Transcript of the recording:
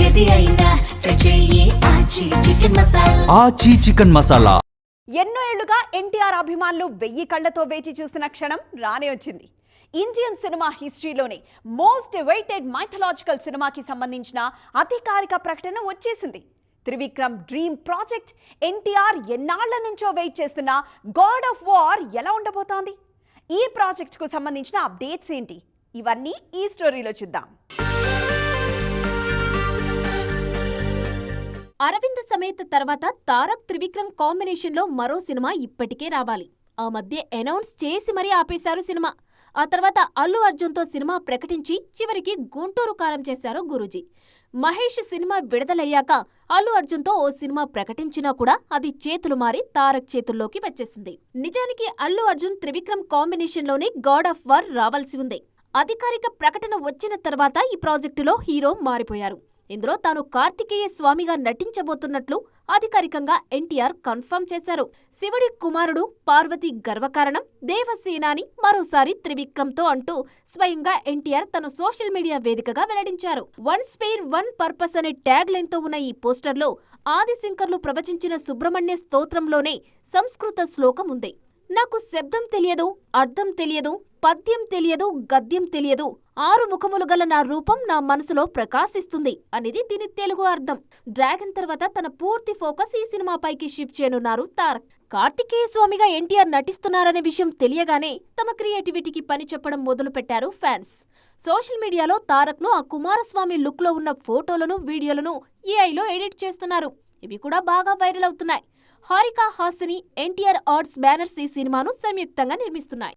ఏది అయినా ట్రై చెయ్యి ఆచి చికెన్ మసాలా. ఆచి చికెన్ మసాలా. ఎన్నో ఏళ్లుగా ఎన్టీఆర్ అభిమానులు 1000 కళ్లతో వేచి చూసిన క్షణం రానే వచ్చింది. ఇండియన్ సినిమా హిస్టరీలోనే మోస్ట్ వెయిటెడ్ మైథలాజికల్ సినిమాకి సంబంధించిన అధికారిక ప్రకటన వచ్చేసింది. త్రివిక్రమ్ డ్రీమ్ ప్రాజెక్ట్ ఎన్టీఆర్ ఎన్నాళ్ల నుంచో వెయిట్ చేస్తున్న గాడ్ ఆఫ్ వార్ ఎలా ఉండబోతోంది? ఈ ప్రాజెక్ట్కు సంబంధించిన అప్డేట్స్ ఏంటి? ఇవన్నీ ఈ స్టోరీలో చూద్దాం. అరవింద్ సమేత తర్వాత తారక్ త్రివిక్రమ్ కాంబినేషన్ లో మరో సినిమా ఇప్పటికే రావాలి. ఆ మధ్య అనౌన్స్ చేసి మరీ ఆపేశారు సినిమా. ఆ తర్వాత అల్లు అర్జున్ తో సినిమా ప్రకటించి చివరికి గుంటూరు కారం చేశారు గురూజీ. మహేష్ సినిమా విడుదలయ్యాక అల్లు అర్జున్ తో ఓ సినిమా ప్రకటించినా కూడా అది చేతులు మారి తారక్ చేతుల్లోకి వచ్చేసింది. నిజానికి అల్లు అర్జున్ త్రివిక్రమ్ కాంబినేషన్ లోనే గాడ్ ఆఫ్ వార్ రావాల్సి ఉంది. అధికారిక ప్రకటన వచ్చిన తర్వాత ఈ ప్రాజెక్టులో హీరో మారిపోయారు. ఇందులో తాను కార్తికేయ స్వామిగా నటించబోతున్నట్లు అధికారికంగా ఎన్టీఆర్ కన్ఫర్మ్ చేశారు. శివుడి కుమారుడు, పార్వతి గర్వకారణం, దేవసేనాని మరోసారి త్రివిక్రమ్తో అంటూ స్వయంగా ఎన్టీఆర్ తన సోషల్ మీడియా వేదికగా వెల్లడించారు. వన్ స్పేర్ వన్ పర్పస్ అనే ట్యాగ్ లైన్ తో ఉన్న ఈ పోస్టర్లో ఆదిశంకర్లు ప్రవచించిన సుబ్రహ్మణ్య స్తోత్రంలోనే సంస్కృత శ్లోకం ఉంది. నాకు శబ్దం తెలియదు, అర్థం తెలియదు, పద్యం తెలియదు, గద్యం తెలియదు, 6 ముఖములు గల నా రూపం నా మనసులో ప్రకాశిస్తుంది అనేది దీని తెలుగు అర్థం. డ్రాగన్ తర్వాత తన పూర్తి ఫోకస్ ఈ సినిమాపైకి షిఫ్ట్ చేయనున్నారు తారక్. కార్తికేయ స్వామిగా ఎన్టీఆర్ నటిస్తున్నారనే విషయం తెలియగానే తమ క్రియేటివిటీకి పని చెప్పడం మొదలు పెట్టారు ఫ్యాన్స్. సోషల్ మీడియాలో తారక్ ను ఆ కుమారస్వామి లుక్ లో ఉన్న ఫోటోలను, వీడియోలను ఏఐలో ఎడిట్ చేస్తున్నారు. ఇవి కూడా బాగా వైరల్ అవుతున్నాయి. హారిక హాసిని, ఎన్టీఆర్ ఆర్ట్స్ బ్యానర్స్ ఈ సినిమాను సంయుక్తంగా నిర్మిస్తున్నాయి.